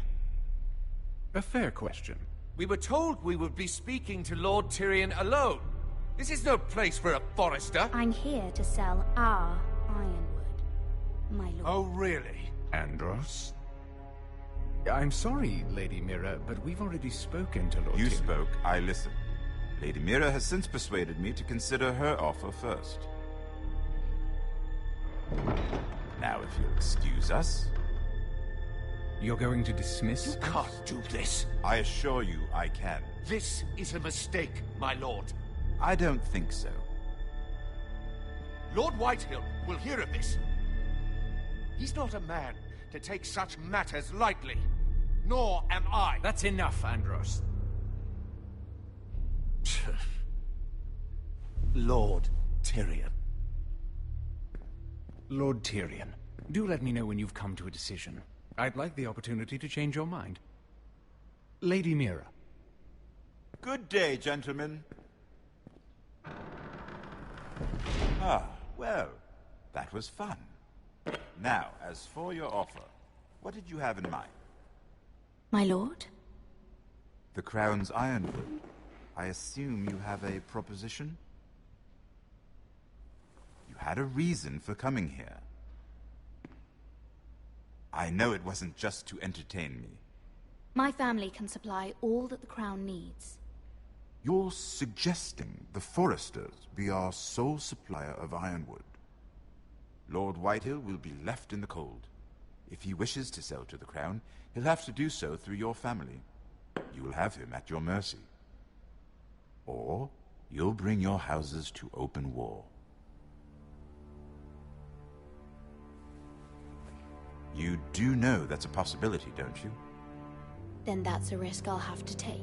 A fair question. We were told we would be speaking to Lord Tyrion alone. This is no place for a Forrester. I'm here to sell our Ironwood, my lord. Oh, really? Andros? I'm sorry, Lady Mira, but we've already spoken to Lord You Tyrion. spoke, I listened. Lady Mira has since persuaded me to consider her offer first. Now, if you'll excuse us... You're going to dismiss? You can't do this. I assure you I can. This is a mistake, my lord. I don't think so. Lord Whitehill will hear of this. He's not a man to take such matters lightly. Nor am I. That's enough, Andros. Lord Tyrion. Lord Tyrion, do let me know when you've come to a decision. I'd like the opportunity to change your mind. Lady Mira. Good day, gentlemen. Ah, well, that was fun. Now, as for your offer, what did you have in mind? My lord? The Crown's Ironwood. I assume you have a proposition? You had a reason for coming here. I know it wasn't just to entertain me. My family can supply all that the Crown needs. You're suggesting the Foresters be our sole supplier of ironwood. Lord Whitehill will be left in the cold. If he wishes to sell to the Crown, he'll have to do so through your family. You'll have him at your mercy. Or you'll bring your houses to open war. You do know that's a possibility, don't you? Then that's a risk I'll have to take.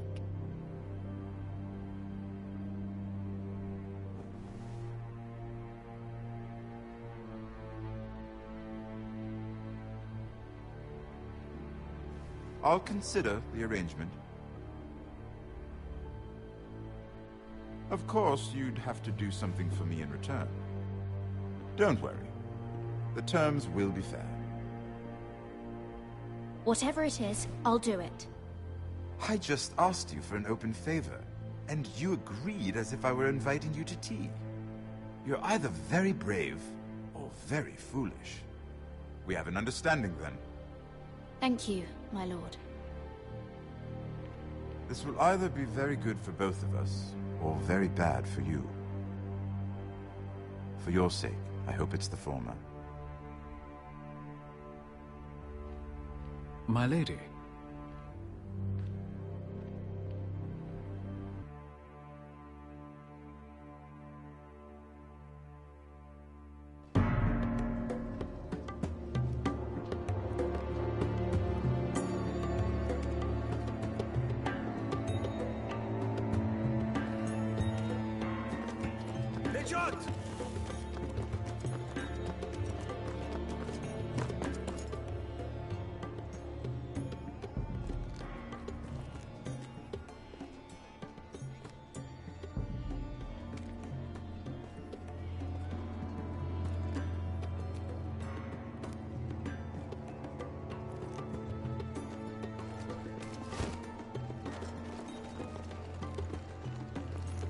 I'll consider the arrangement. Of course, you'd have to do something for me in return. Don't worry. The terms will be fair. Whatever it is, I'll do it. I just asked you for an open favor, and you agreed as if I were inviting you to tea. You're either very brave or very foolish. We have an understanding then. Thank you, my lord. This will either be very good for both of us, or very bad for you. For your sake, I hope it's the former. My lady.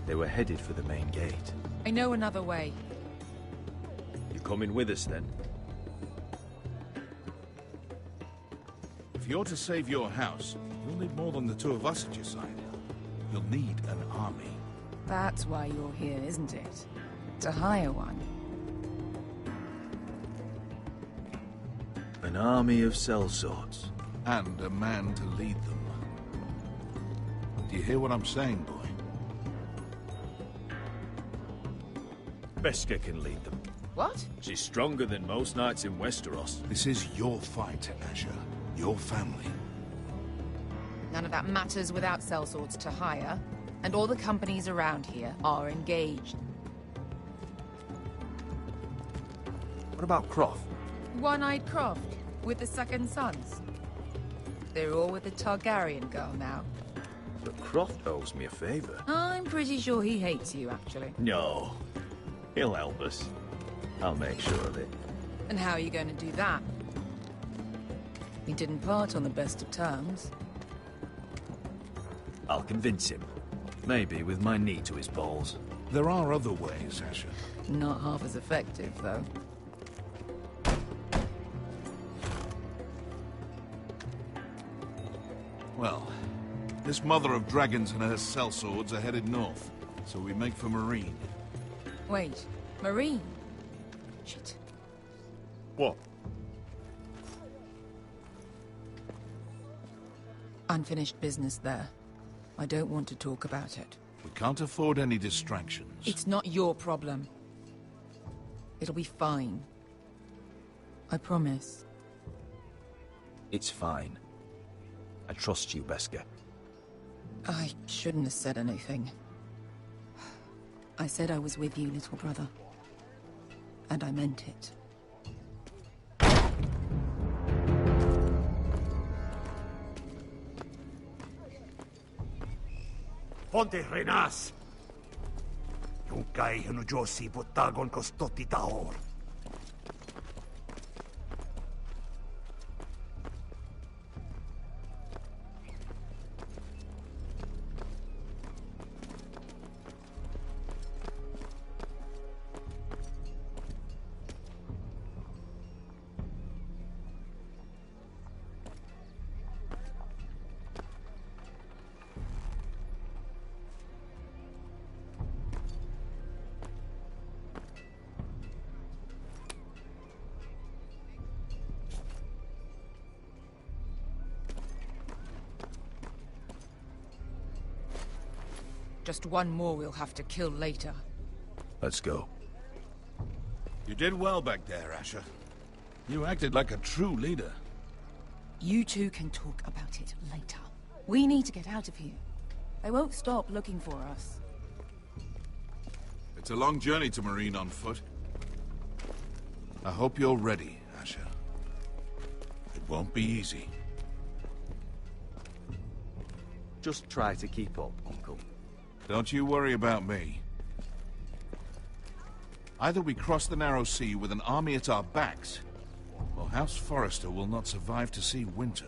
They were headed for the main gate. I know another way. You coming with us then? If you're to save your house, you'll need more than the two of us at your side. You'll need an army. That's why you're here, isn't it? To hire one. An army of sellswords. And a man to lead them. Do you hear what I'm saying, boy? Beskha can lead them. What? She's stronger than most knights in Westeros. This is your fight, Asher. Your family. None of that matters without sellswords to hire, and all the companies around here are engaged. What about Croft? One-eyed Croft, with the second sons. They're all with the Targaryen girl now. But Croft owes me a favor. I'm pretty sure he hates you, actually. No. He'll help us. I'll make sure of it. And how are you going to do that? We didn't part on the best of terms. I'll convince him. Maybe with my knee to his balls. There are other ways, Asher. Not half as effective, though. Well, this mother of dragons and her sellswords are headed north, so we make for Marine. Wait, Marine? Shit. What? Unfinished business there. I don't want to talk about it. We can't afford any distractions. It's not your problem. It'll be fine. I promise. It's fine. I trust you, Beskha. I shouldn't have said anything. I said I was with you, little brother. And I meant it. Ponte Renas! Yung kay Hanujosi Butagon Kostoti Taor. Just one more we'll have to kill later. Let's go. You did well back there, Asher. You acted like a true leader. You two can talk about it later. We need to get out of here. They won't stop looking for us. It's a long journey to Marine on foot. I hope you're ready, Asher. It won't be easy. Just try to keep up, Uncle. Don't you worry about me. Either we cross the narrow sea with an army at our backs, or House Forrester will not survive to see winter.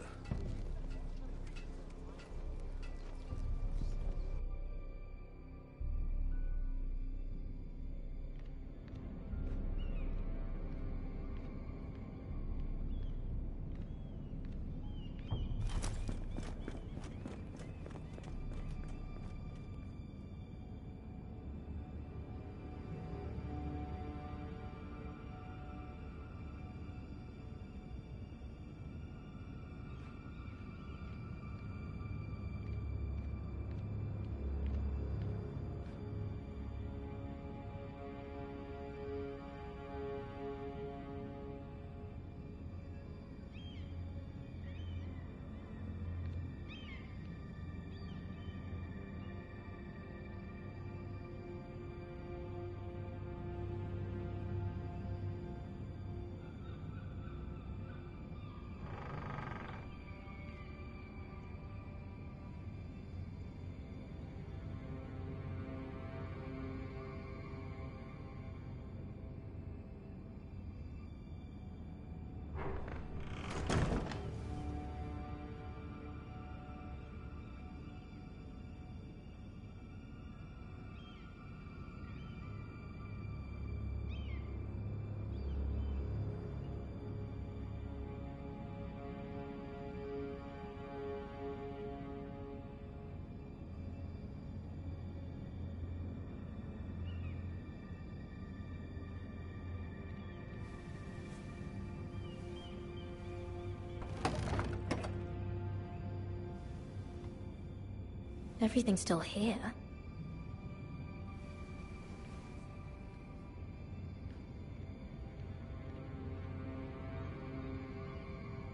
Everything's still here.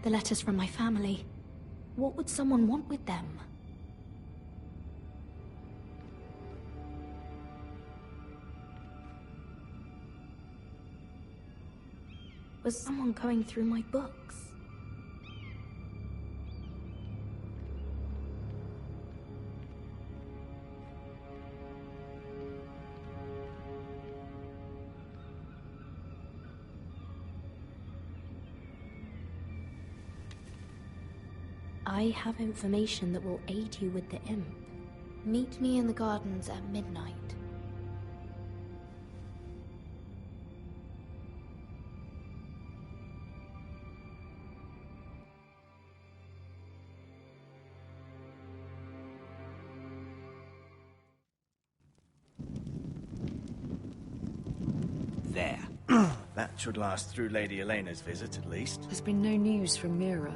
The letters from my family. What would someone want with them? Was someone going through my books? I have information that will aid you with the imp. Meet me in the gardens at midnight. There. That should last through Lady Elena's visit, at least. There's been no news from Mira.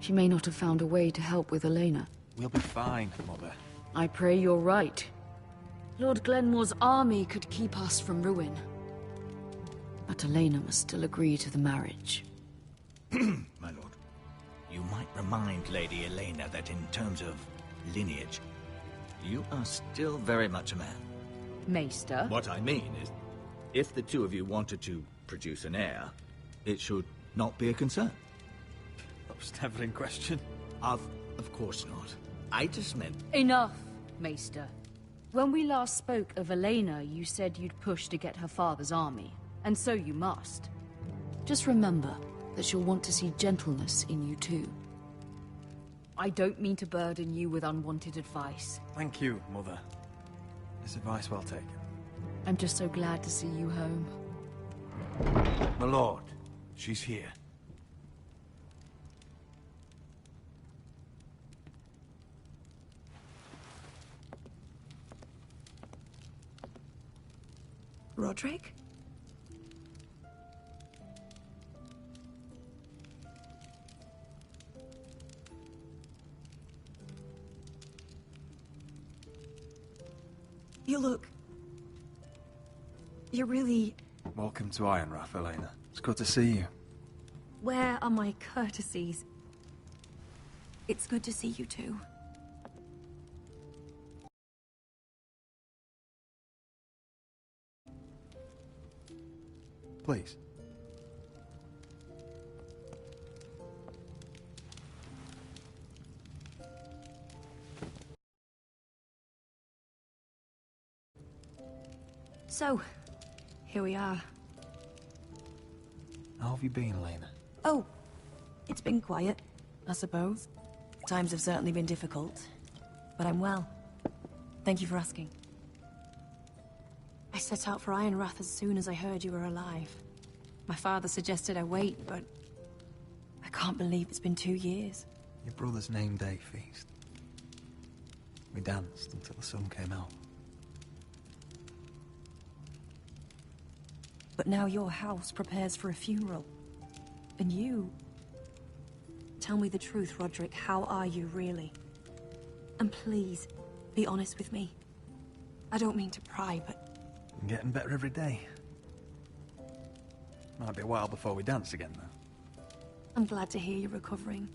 She may not have found a way to help with Elena. We'll be fine, Mother. I pray you're right. Lord Glenmore's army could keep us from ruin. But Elena must still agree to the marriage. My lord, you might remind Lady Elena that in terms of lineage, you are still very much a man. Maester? What I mean is, if the two of you wanted to produce an heir, it should not be a concern. That was never in question. Of course not. I just meant... Enough, Maester. When we last spoke of Elena, you said you'd push to get her father's army. And so you must. Just remember that she'll want to see gentleness in you too. I don't mean to burden you with unwanted advice. Thank you, Mother. This advice well taken. I'm just so glad to see you home. My lord, she's here. Roderick? You look... You're really... Welcome to Ironrath, Elena. It's good to see you. Where are my courtesies? It's good to see you too. Please. So, here we are. How have you been, Elena? Oh, it's been quiet, I suppose. Times have certainly been difficult, but I'm well. Thank you for asking. I set out for Ironrath as soon as I heard you were alive. My father suggested I wait, but I can't believe it's been 2 years. Your brother's name day feast. We danced until the sun came out. But now your house prepares for a funeral. And you... Tell me the truth, Roderick. How are you, really? And please, be honest with me. I don't mean to pry, but... I'm getting better every day. Might be a while before we dance again, though. I'm glad to hear you're recovering.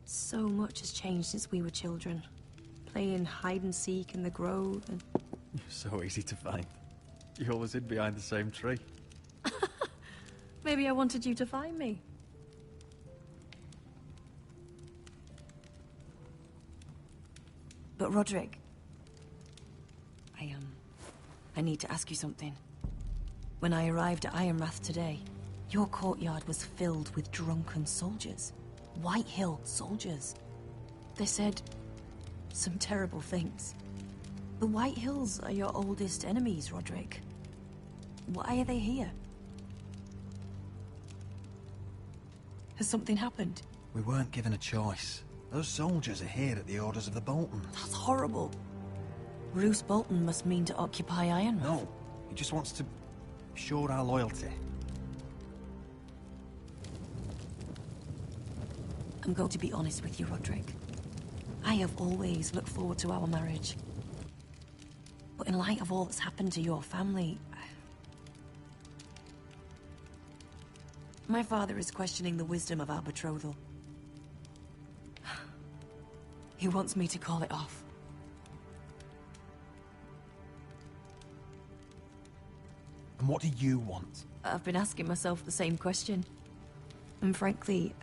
So much has changed since we were children. Playing hide-and-seek in the grove and... You're so easy to find. You always hid behind the same tree. Maybe I wanted you to find me. But Roderick... I need to ask you something. When I arrived at Ironrath today, your courtyard was filled with drunken soldiers. White Hill soldiers. They said some terrible things. The White Hills are your oldest enemies, Roderick. Why are they here? Has something happened? We weren't given a choice. Those soldiers are here at the orders of the Boltons. That's horrible. Roose Bolton must mean to occupy Ironrath. No, he just wants to assure our loyalty. I'm going to be honest with you, Roderick. I have always looked forward to our marriage. But in light of all that's happened to your family... My father is questioning the wisdom of our betrothal. He wants me to call it off. And what do you want? I've been asking myself the same question. And frankly,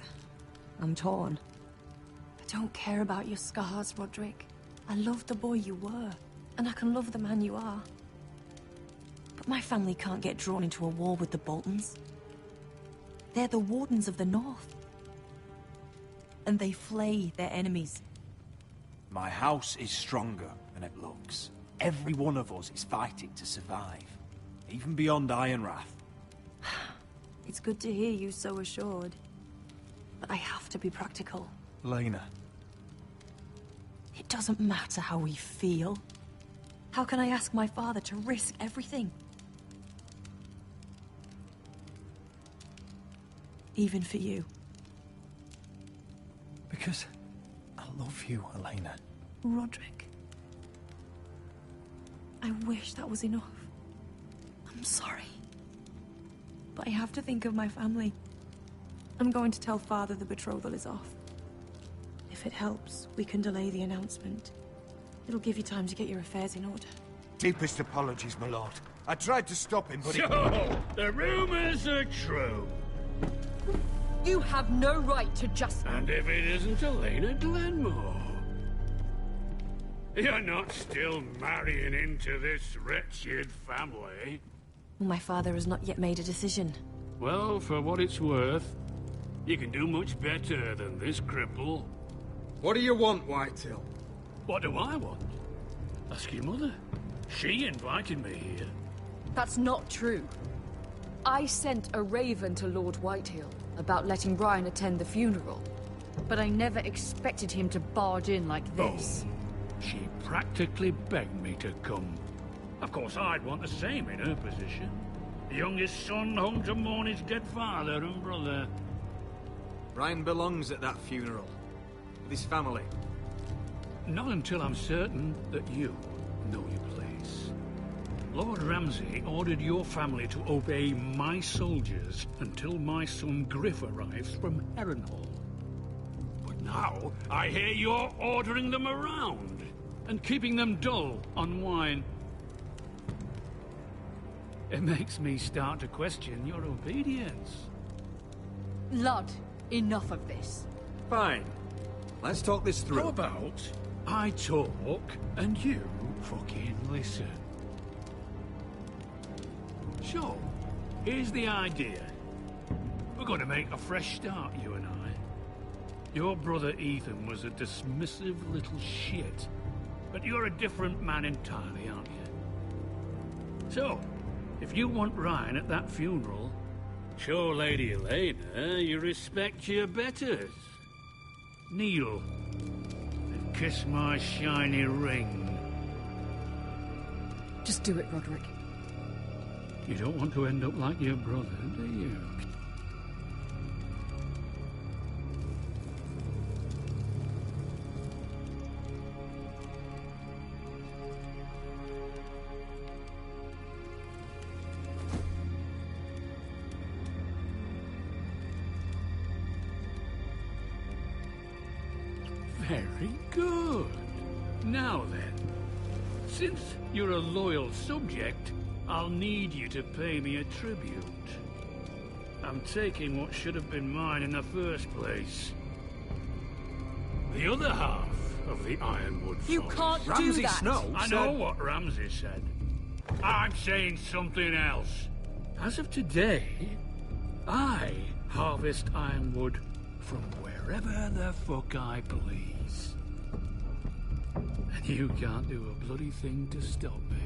I'm torn. I don't care about your scars, Roderick. I love the boy you were, and I can love the man you are. But my family can't get drawn into a war with the Boltons. They're the Wardens of the North. And they flay their enemies. My house is stronger than it looks. Every one of us is fighting to survive. Even beyond Ironrath. It's good to hear you so assured. But I have to be practical. Lena. It doesn't matter how we feel. How can I ask my father to risk everything? Even for you. Because I love you, Elena. Roderick. I wish that was enough. I'm sorry. But I have to think of my family. I'm going to tell Father the betrothal is off. If it helps, we can delay the announcement. It'll give you time to get your affairs in order. Deepest apologies, my lord. I tried to stop him, but So, the rumors are true. You have no right to just... And if it isn't Elena Glenmore? You're not still marrying into this wretched family? My father has not yet made a decision. Well, for what it's worth, you can do much better than this cripple. What do you want, Whitehill? What do I want? Ask your mother. She invited me here. That's not true. I sent a raven to Lord Whitehill about letting Brian attend the funeral, but I never expected him to barge in like this. Oh, she practically begged me to come. Of course, I'd want the same in her position. The youngest son home to mourn his dead father and brother. Brian belongs at that funeral. With his family. not until I'm certain that you know your place. Lord Ramsay ordered your family to obey my soldiers until my son Griff arrives from Harrenhal. But now, I hear you're ordering them around and keeping them dull on wine. It makes me start to question your obedience. Lud, enough of this. Fine. Let's talk this through. How about I talk and you fucking listen? So, here's the idea. We're going to make a fresh start, you and I. Your brother Ethan was a dismissive little shit. But you're a different man entirely, aren't you? So, if you want Ryan at that funeral, show Lady Elena you respect your betters. Kneel and kiss my shiny ring. Just do it, Roderick. You don't want to end up like your brother, do you? Very good. Now then, since you're a loyal subject, I'll need you to pay me a tribute. I'm taking what should have been mine in the first place. The other half of the Ironwood Forest. You can't do Ramsay that! Snow I know what Ramsay said. I'm saying something else. As of today, I harvest ironwood from wherever the fuck I please. And you can't do a bloody thing to stop me.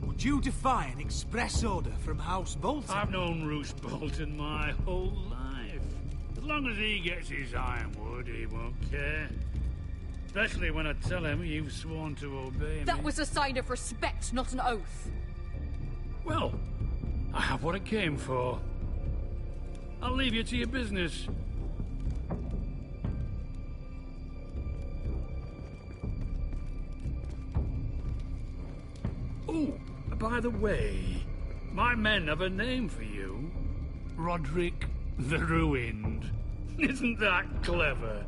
Would you defy an express order from House Bolton? I've known Roose Bolton my whole life. As long as he gets his ironwood, he won't care. Especially when I tell him you've sworn to obey me. That was a sign of respect, not an oath. Well, I have what I came for. I'll leave you to your business. Oh, by the way, my men have a name for you. Roderick the Ruined. Isn't that clever?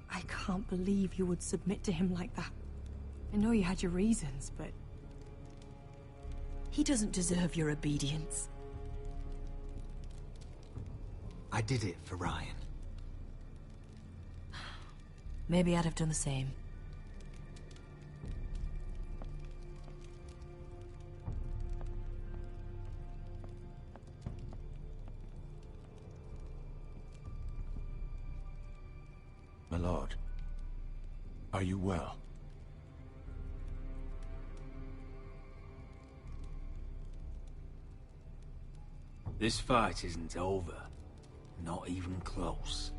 I can't believe you would submit to him like that. I know you had your reasons, but... he doesn't deserve your obedience. I did it for Ryan. Maybe I'd have done the same. My lord, are you well? This fight isn't over. Not even close.